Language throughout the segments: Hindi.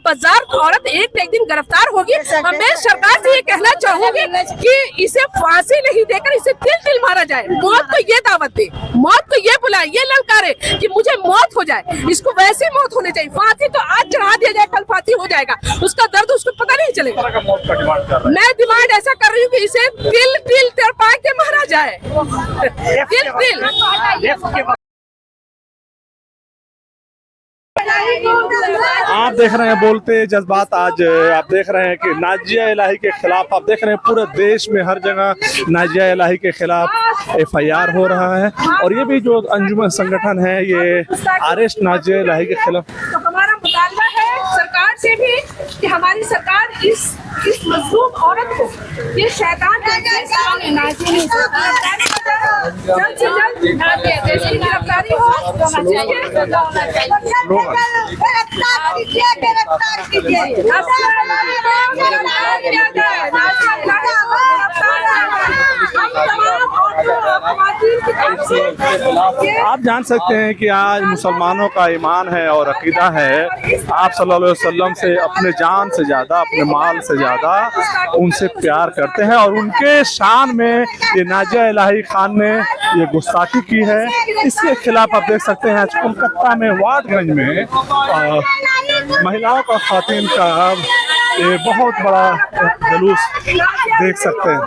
बाजार औरत एक दिन गिरफ्तार होगी। और मैं सरकार से ये कहना चाहूंगी कि इसे फांसी नहीं देकर इसे तिल मारा जाए। मौत को ये दावत दे, मौत को ये बुलाए, ये ललकारे कि मुझे मौत हो जाए। इसको वैसी मौत होनी चाहिए। फांसी तो आज चढ़ा दिया जाए, कल फांसी हो जाएगा, उसका दर्द उसको पता नहीं चलेगा। मैं डिमांड ऐसा कर रही हूँ कि इसे तिल तिरपा के मारा जाए। तिल आप देख रहे हैं बोलते जज्बात। आज आप देख रहे हैं कि नाजिया इलाही के खिलाफ आप देख रहे हैं पूरे देश में हर जगह नाजिया इलाही के खिलाफ FIR हो रहा है। और ये भी जो अंजुमन संगठन है ये अरेस्ट नाजिया इलाही के खिलाफ। तो हमारा मुतालबा है सरकार से भी कि हमारी सरकार इस मजलूम औरत को, ये शैतान जल्द से जल्द गिरफ्तारी हो। आप जान सकते हैं कि आज मुसलमानों का ईमान है और अकीदा है, आप सल्लल्लाहु अलैहि वसल्लम से अपने जान से ज़्यादा, अपने माल से ज़्यादा उनसे प्यार करते हैं। और उनके शान में ये नाजिया इलाही खान ने ये गुस्ताखी की है। इसके खिलाफ आप देख सकते हैं आज कोलकाता में वाटगंज में महिलाओं का, खातिन का ये बहुत बड़ा जुलूस देख सकते हैं।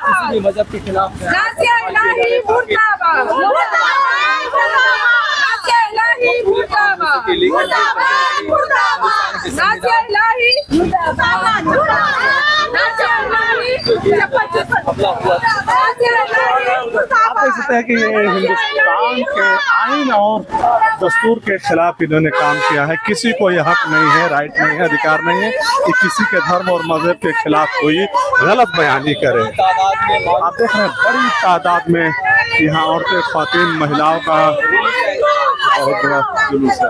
किसी भी मजहब के खिलाफ आप देख सकते हैं कि ये हिंदुस्तान के आईन और दस्तूर के खिलाफ इन्होंने काम किया है। किसी को ये हक नहीं है, राइट नहीं है, अधिकार नहीं है कि किसी के धर्म और मजहब के खिलाफ कोई गलत बयानी करे। आप देख रहे हैं बड़ी तादाद में यहाँ औरतें, खातिन, महिलाओं का बहुत बड़ा जुलूस है।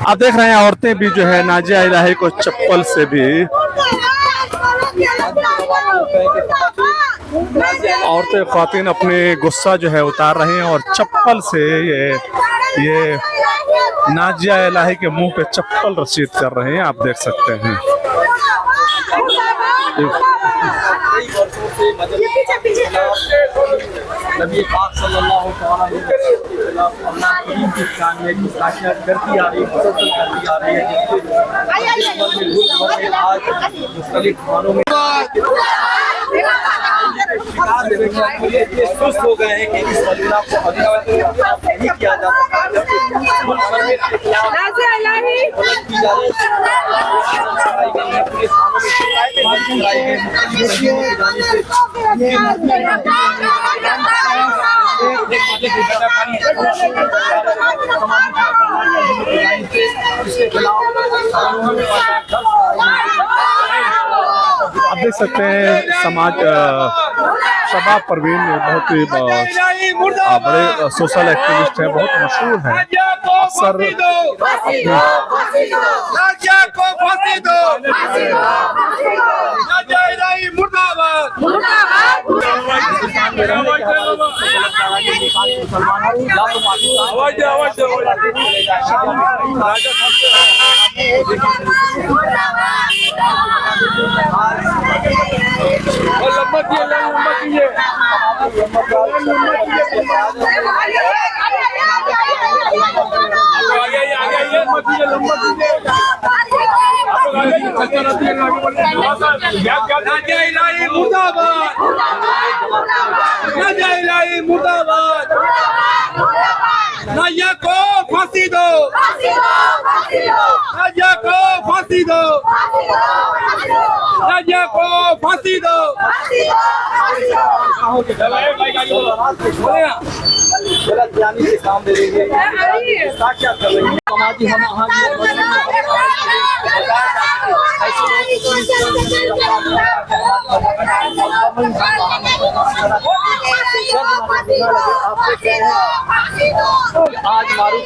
आप देख रहे हैं औरतें भी जो है नाजिया इलाही को चप्पल से भी, औरतें खातिन अपने गुस्सा जो है उतार रही हैं और चप्पल से ये नाजिया इलाही के मुंह पे चप्पल रसीद कर रहे हैं। आप देख सकते हैं नबी पाक सल्लल्लाहु अलैहि वसल्लम के खिलाफ अल्लाह करीम की शान में गुस्ताखियां करती आ रही है, करती आ रही है। आज मुख्तलिफ थानों में सुस्त हो गए हैं कि इस मदीना को नहीं किया जा सकता। आप देख सकते हैं समाज शबाब परवीन बहुत ही बड़े सोशल एक्टिविस्ट हैं, बहुत मशहूर हैं। अक्सर नाजिया को फांसी दो, नाजिया को फांसी दो, नाजिया को फांसी दो। गलत बयानी से काम दे रही है, क्या कर रही है समाजी हम आज मारूफ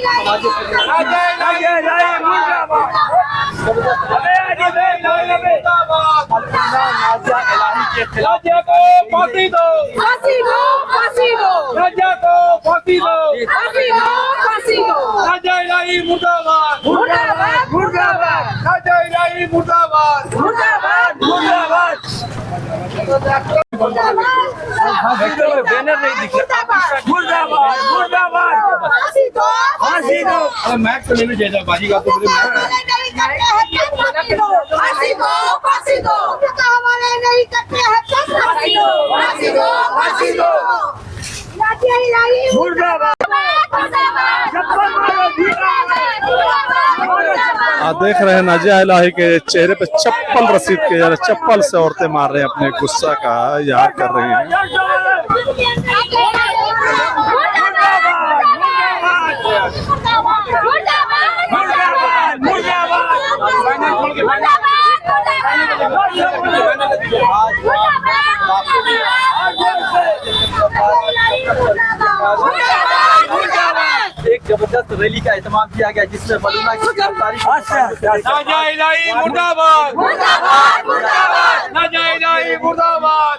समाजी के खिलाफ फांसी दो, फांसी दो, फांसी दो, राजा को फांसी दो, फांसी दो, फांसी दो, राजा इलाही मुर्दाबाद, मुर्दाबाद, मुर्दाबाद, राजा इलाही मुर्दाबाद, मुर्दाबाद, मुर्दाबाद, बैनर नहीं दिख रहा, मुर्दाबाद, मुर्दाबाद, फांसी दो, फांसी दो। अरे मैच तो लेने जाएगा बाजी का तो मेरे मैच फांसी दो, फांसी दो, हमारे नहीं करते हैं, फांसी दो, फांसी दो, फांसी दो, मुर्दाबाद, आप देख रहे हैं नाजिया इलाही के चेहरे पे चप्पल रसीद के यार चप्पल से औरतें मार रहे हैं, अपने गुस्सा का इजहार कर रही हैं। एक जबरदस्त रैली का एहतमाम किया गया जिसमें मलूना की गिरफ्तारी राजा इलाही मुर्दाबाद, राजा इलाही मुर्दाबाद,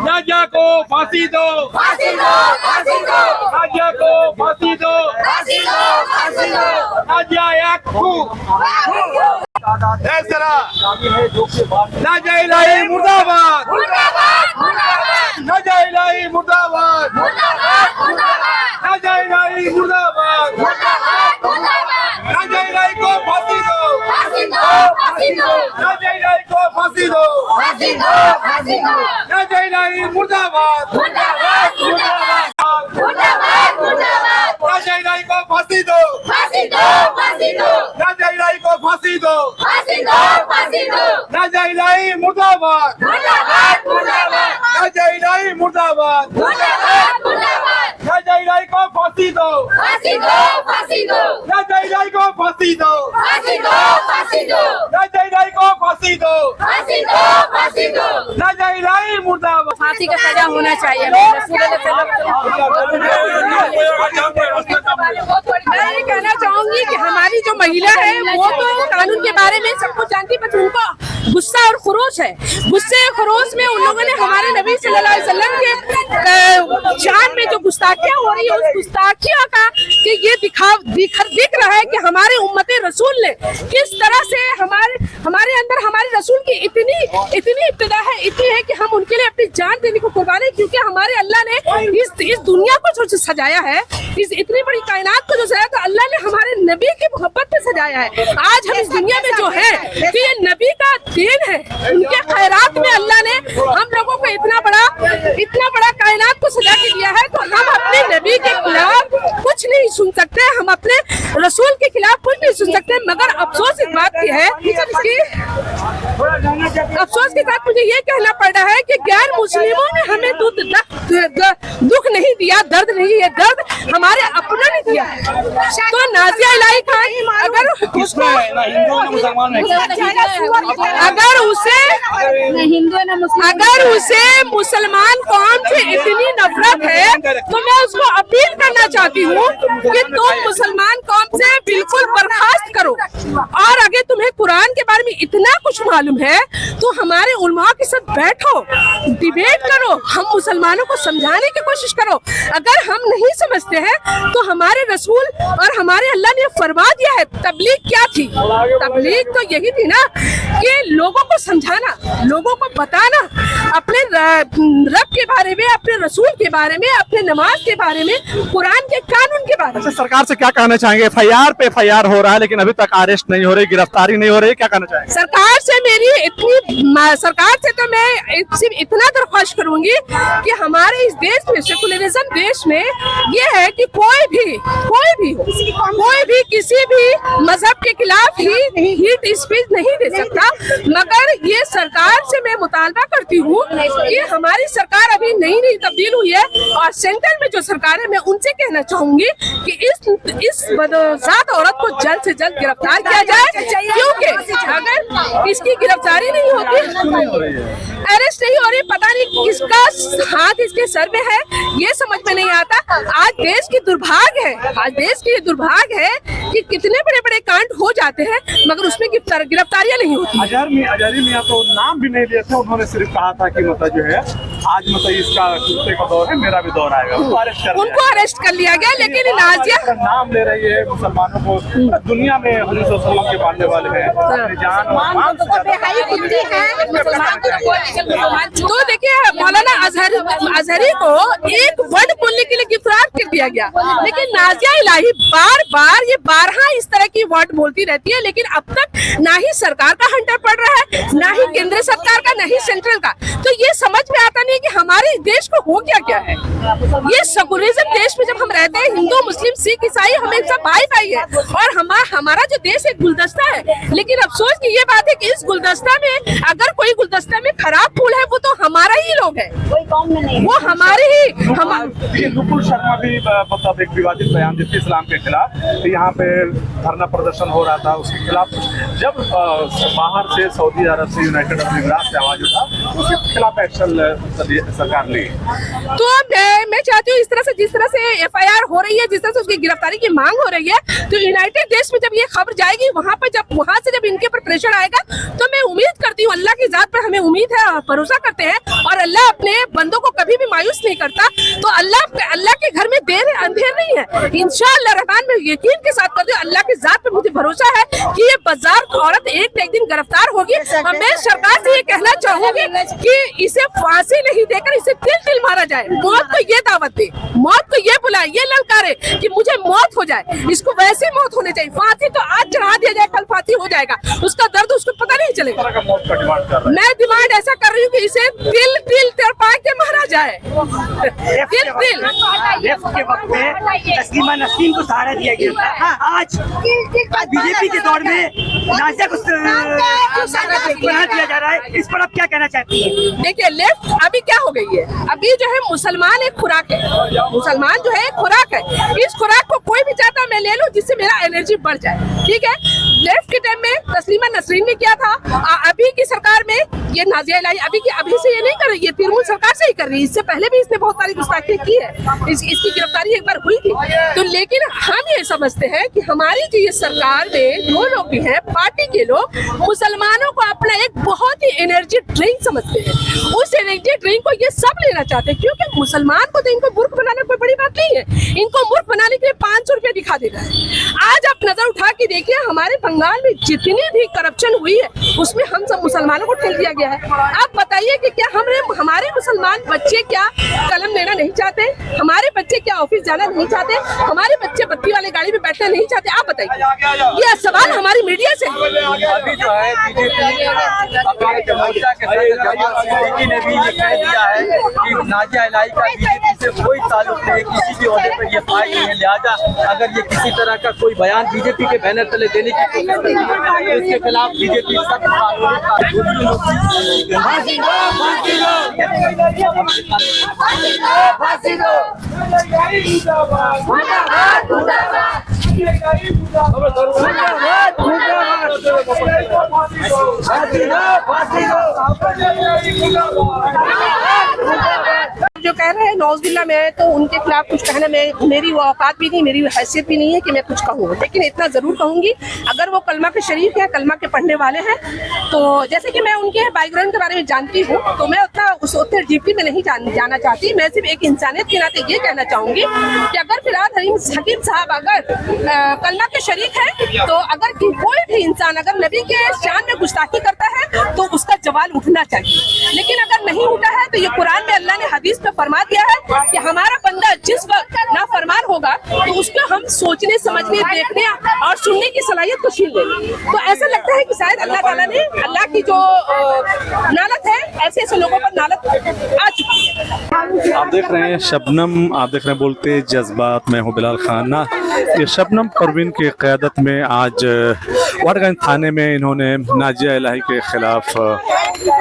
राजा को फांसी दो, राजा को फांसी दो, राजा एक राजा इलाही मुर्दाबाद, राजा इलाही मुर्दाबाद, राजा इलाही मुर्दाबाद, राजा इलाही को फांसी दो, राजा इलाही को फांसी दो, राजा इलाही मुर्दाबाद, राजा इलाही को फांसी दो, राजा इलाही को फांसी दो, राजा इलाही मुर्दाबाद, राजा इलाही मुर्दाबाद, राजा इलाही को फांसी दो, राजा इलाही को फांसी दो, राजा इलाही को फांसी दो, राजा इलाही मुर्दाबाद। फांसी का सजा होना चाहिए। मैं ये कहना चाहूंगी कि हमारी जो महिला है वो तो कानून के बारे में सब कुछ जानती, बस उनको गुस्सा और खरोश है। गुस्से और खरोश में उन लोगों ने हमारे नबी सल्लल्लाहु अलैहि वसल्लम के शान में जो गुस्ताखियां हो रही है उस गुस्ताखियां का कि ये दिख रहा है कि हमारे उम्मत रसूल ने किस तरह से हमारे अंदर हमारे रसूल की इतनी इब्तिदा है, इतनी है कि हम उनके लिए अपनी जान देने को कुर्बान है, क्योंकि हमारे अल्लाह ने इस दुनिया को जो सजाया है, इस इतनी बड़ी कायनात को जो सजाया, तो अल्लाह ने हमारे नबी की मोहब्बत में सजाया है। आज हम इस दुनिया में जो है कि ये नबी का देन है, उनके खैरात में अल्लाह ने हम लोगों को इतना बड़ा कायनात को सजा के दिया है। तो हम अपने नबी के खिलाफ कुछ नहीं सुन सकते, हम अपने रसूल के खिलाफ कुछ नहीं सुन सकते। मगर अफसोस इस बात की है कि अफसोस के साथ मुझे ये कहना पड़ रहा है कि गैर मुस्लिमों ने हमें दुख नहीं दिया, दर्द नहीं, ये दर्द हमारे अपनों ने दिया है। तो नाजिया इलाही खान अगर उसे मुसलमान कौम से इतनी नफरत है तो मैं उसको अपील करना चाहती हूँ कि तुम मुसलमान कौम से बिल्कुल बर्खास्त करो, और अगर तुम्हें कुरान के बारे में इतना कुछ मालूम है तो हमारे उलमा के साथ बैठो, डिबेट करो, हम मुसलमानों को समझाने की कोशिश करो। अगर हम नहीं समझते हैं तो हमारे रसूल और हमारे अल्लाह ने फरमा दिया है, तबलीग क्या थी? तबलीग तो यही थी ना कि लोगों को समझाना, लोगों को बताना अपने रब के बारे में, अपने रसूल के बारे में, अपने नमाज के बारे में, कुरान के कानून के बारे में। सरकार से क्या कहना चाहेंगे? एफआईआर पे एफआईआर हो रहा है लेकिन अभी तक अरेस्ट नहीं हो रही, गिरफ्तारी नहीं हो रही, क्या कहना चाहेंगे? सरकार से तो मैं सिर्फ इतना दरख्वास्त करूंगी कि हमारे इस देश में, सेकुलरिज्म देश में, ये है कि कोई भी किसी भी मजहब के खिलाफ हीट स्पीच नहीं दे सकता। मगर ये सरकार से मैं मुतालबा करती हूँ कि हमारी सरकार अभी नई तब्दील हुई है और सेंटर में जो सरकार है, मैं उनसे कहना चाहूंगी कि इस बदौसात औरत को जल्द से जल्द गिरफ्तार किया जाए, क्योंकि अगर इसकी गिरफ्तारी नहीं होती, अरेस्ट नहीं हो रही, पता नहीं किसका हाथ इसके सर में है, ये समझ में नहीं आता। आज देश की दुर्भाग्य है, आज देश की दुर्भाग्य है कि कितने बड़े बड़े कांड हो जाते हैं मगर उसमें गिरफ्तारियां नहीं होती। अजहरी मियां तो नाम भी नहीं लिए थे, उन्होंने सिर्फ कहा था कि मतलब जो है आज मतलब इसका कुत्ते का दौर है, मेरा भी दौर आएगा। उनको अरेस्ट कर लिया गया, लेकिन नाजिया नाम ले रही है मुसलमानों को, दुनिया में हुजूर सल्लल्लाहु अलैहि वसल्लम के मानने वाले हैं, अपनी जान और माल से तो देखिए मौलाना अजहरी को एक वर्ड बोलने के लिए गिरफ्तार कर दिया गया, लेकिन नाजिया इलाही बार बार ये 12 इस तरह की वर्ड बोलती रहती है, लेकिन अब तक ना ही सरकार का हंटर पड़ रहा है, ना ही केंद्र सरकार का, ना ही सेंट्रल का। तो ये समझ में आता नहीं कि हमारे देश को हो क्या है। ये सेकुलरिज्म देश में जब हम रहते हैं, हिंदू मुस्लिम सिख ईसाई हमें सब भाई है, और हमारा जो देश एक गुलदस्ता है, लेकिन अफसोस की ये बात है कि इस गुलदस्ता में अगर कोई गुलदस्ता में खराब फूल है वो तो हमारा ही लोग है, वो हमारे ही। नुपुर शर्मा भी मतलब एक विवादित बयान देती है इस्लाम के खिलाफ, यहाँ पे धरना प्रदर्शन हो रहा था, उसके खिलाफ जब बाहर से सऊदी अरब से यूनाइटेड अरब अमीरात से आवाज उठा, उसके खिलाफ एक्शन सरकार ली। तो मैं चाहती हूँ इस तरह से, जिस तरह से FIR हो रही है, जिस तरह से उसकी गिरफ्तारी की मांग हो रही है, तो यूनाइटेड देश में जब ये खबर जाएगी, वहाँ से जब इनके ऊपर प्रेशर आएगा, तो मैं उम्मीद करती हूँ, अल्लाह की जात पर हमें उम्मीद है, भरोसा करते हैं, और अल्लाह अपने बंदों को कभी भी मायूस नहीं करता। तो अल्लाह के घर में देर अंधेर नहीं है, इंशाअल्लाह रहमान में यकीन के साथ करती हूँ, अल्लाह की जात पर मुझे भरोसा है कि ये बाजार औरत एक न एक दिन गिरफ्तार होगी। और मैं सरकार से ये कहना चाहूंगी कि इसे फांसी नहीं देकर इसे तिल मारा जाए, मौत को ये दावत दे, मौत को ये बुलाए, ये ललकारे कि मुझे मौत हो जाए, इसको वैसी मौत होनी चाहिए। फांसी तो आज चढ़ा दिया जाए, कल फांसी हो जाएगा, उसका दर्द उसको पता नहीं चलेगा। मैं डिमांड ऐसा कर रही हूँ कि इसे तिल तड़पा के मारा जाए, तिल। लेफ्ट के वक्त में तस्लीमा नसीम को सहारा दिया गया था, आज बीजेपी के दौर में नाजिया को सहारा दिया जा रहा है, इस पर आप क्या कहना चाहती हैं? देखिए लेफ्ट अभी क्या हो गई है, अभी जो है मुसलमान एक खुराक है, मुसलमान जो है एक खुराक है, इस खुराक को कोई भी चाहता मैं ले लूं जिससे मेरा एनर्जी बढ़ जाए, ठीक है। लेफ्ट के टाइम में तस्लीमा नसरीन ने किया था, अभी की सरकार में ये नाजिया इलाही अभी से ये नहीं कर रही, ये तृणमूल सरकार से ही कर रही है, इससे पहले भी इसने बहुत सारी गुस्ताखी की है, इसकी गिरफ्तारी एक बार हुई थी। तो लेकिन हम ये समझते हैं कि हमारी जो ये सरकार में जो लोग भी हैं, पार्टी के लोग मुसलमानों को अपना एक बहुत ही एनर्जी ड्रिंक समझते हैं, उस एनर्जी ड्रिंक को ये सब लेना चाहते हैं, क्योंकि मुसलमान को तो इनको मूर्ख बनाना कोई बड़ी बात नहीं है, इनको मूर्ख बनाने के लिए 500 रुपया दिखा देना है। आज आप नजर उठा के देखिए, हमारे बंगाल में जितनी भी करप्शन हुई है उसमें हम सब मुसलमानों को ठेल दिया गया है। आप बताइए कि क्या हमारे मुसलमान बच्चे क्या कलम लेना नहीं चाहते, हमारे बच्चे क्या ऑफिस जाना नहीं चाहते, हमारे बच्चे बत्ती वाले गाड़ी में बैठना नहीं चाहते? आप बताइए, ये सवाल हमारी मीडिया से। अभी जो है बीजेपी ने भी ये कह दिया है कि नाजिया इलाही का बीजेपी से कोई ताल्लुक नहीं, किसी भी ओहदे पर ये फाइल नहीं है, लिहाजा अगर ये किसी तरह का कोई बयान बीजेपी के बैनर तले देने की कोशिश करती है तो इसके खिलाफ बीजेपी सख्त जो कह रहे हैं नौजुबिल्ला में, तो उनके खिलाफ कुछ कहना मेरी वो औकात भी नहीं, मेरी हैसियत भी नहीं है कि मैं कुछ कहूँ, लेकिन इतना जरूर कहूंगी, अगर वो कलमा के शरीफ है, कलमा के पढ़ने वाले हैं, तो जैसे कि मैं उनके बैकग्राउंड के बारे में जानती हूँ, तो मैं उतने डीपली में नहीं जाना चाहती। मैं सिर्फ एक इंसानियत के नाते ये कहना चाहूंगी कि अगर फिलहाल हकीम साहब अगर कलमा के शरीक है, तो अगर कोई भी इंसान अगर नबी के शान में गुस्ताखी करता है तो उसका जवाल उठना चाहिए, लेकिन अगर नहीं उठा है तो ये कुरान में अल्लाह ने हदीस में फरमा दिया है कि हमारा बंदा जिस वक्त नाफरमान होगा तो उसको हम सोचने समझने देखने और सुनने की सलाहियत को छीन लेंगे। तो ऐसा लगता है कि शायद अल्लाह ताला ने अल्लाह की जो नालत है, ऐसे लोगों पर नालत आ चुकी है। आप देख रहे हैं शबनम, आप देख रहे हैं बोलते जज्बात, मैं हूं बिलाल खान ना। ये शबनम परवीन की क़यादत में आज वाटगंज थाने में इन्होंने नाजिया इलाही के ख़िलाफ़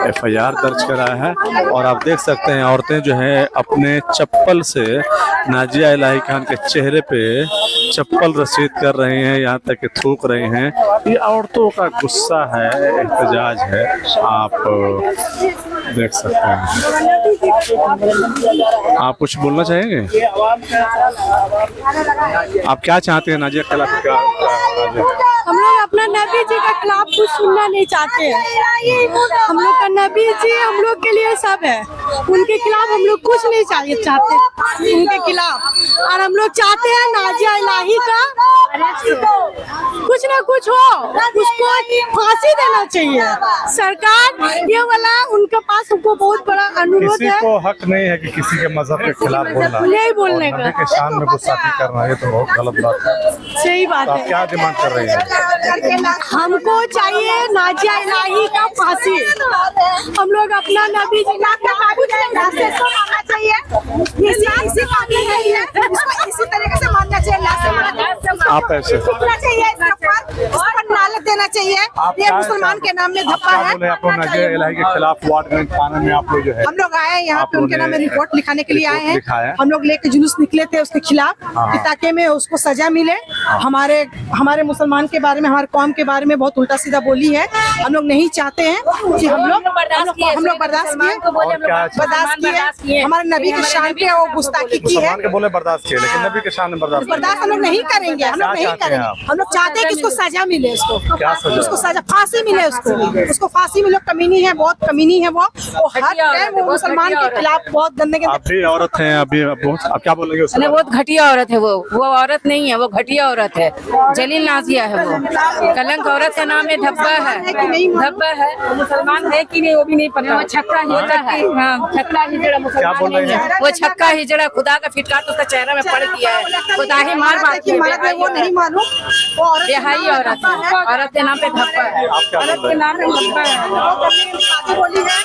FIR दर्ज कराया है। और आप देख सकते हैं औरतें जो है अपने चप्पल से नाजिया इलाही खान के चेहरे पे चप्पल रसीद कर रहे हैं, यहाँ तक कि थूक रहे हैं। ये औरतों का गुस्सा है, एहतजाज है, आप देख सकते हैं। आप कुछ बोलना चाहेंगे? आप क्या चाहते हैं नाजिया के खिलाफ? क्या हम लोग अपना नबी जी का खिलाफ कुछ सुनना नहीं चाहते हैं। हम लोग का नबी जी हम लोग के लिए सब है, उनके खिलाफ हम लोग कुछ नहीं चाहते उनके खिलाफ। और हम लोग चाहते हैं नाजिया इलाही का कुछ ना कुछ हो, उसको फांसी देना चाहिए सरकार। ये वाला उनके पास हमको बहुत बड़ा अनुरोध किसी है। को हक नहीं है कि किसी के मजहब के खिलाफ बोलना, नहीं बोलने और का। नबी के शान में गुस्ताखी करना, ये तो बहुत गलत बात है। सही बात तो आप है। क्या डिमांड कर रहे हैं? हमको चाहिए नाजिया इलाही का फांसी। हम लोग अपना नबी जी इसी तरीके से मानना चाहिए। आप ऐसे नालत देना चाहिए। ये मुसलमान के नाम में धप्पा है। आप लोग नाजिया इलाही के खिलाफ वाटगंज थाने में आप लोग जो है, हम लोग आए यहाँ आप पे उनके लोगों नाम में ने रिपोर्ट लिखाने के लिए आए रिपोर्ट लिखाया हैं। हम लोग लेके जुलूस निकले थे उसके खिलाफ कि ताकि में उसको सजा मिले। हमारे मुसलमान के बारे में, हमारे कौम के बारे में बहुत उल्टा सीधा बोली है। हम लोग नहीं चाहते हैं कि हम लोग बर्दाश्त किए, हमारे नबी के शान पे वो गुस्ताखी की है। मुसलमान के बोले बर्दाश्त किए, लेकिन नबी के शान में बर्दाश्त हम लोग नहीं करेंगे। हम लोग क्या नहीं चाहते हैं करेंगे। आप? हम लोग चाहते हैं कि उसको सजा मिले। क्या सजा? उसको सजा, फांसी मिले उसको फांसी मिले। कमीनी है, बहुत कमीनी है वो हर टाइम वो मुसलमान के खिलाफ बहुत गंदे आप भी औरत हैं, अभी आप क्या बोलेंगे उसके अरे बारे में? बहुत घटिया औरत है वो औरत नहीं है, वो घटिया औरत है। जलील नाजिया है वो, कलंक औरत का नाम है, धब्बा है। मुसलमान है कि नहीं वो भी नहीं पता। वो छक्का हिजड़ा है, हाँ छक्का हिजड़ा क्या बोल मुसलमान रहे नहीं है। वो छक्का हिजड़ा खुदा का फिटकार तो उसका चेहरा में पड़ गया है। खुदा ही मार बात की मर्द है वो नहीं मालूम। वो औरत बेहाई औरत है, औरत के नाम पे धब्बा है, आप क्या बोल औरत रहे के हैं? नाम पे धब्बा है। बोली है।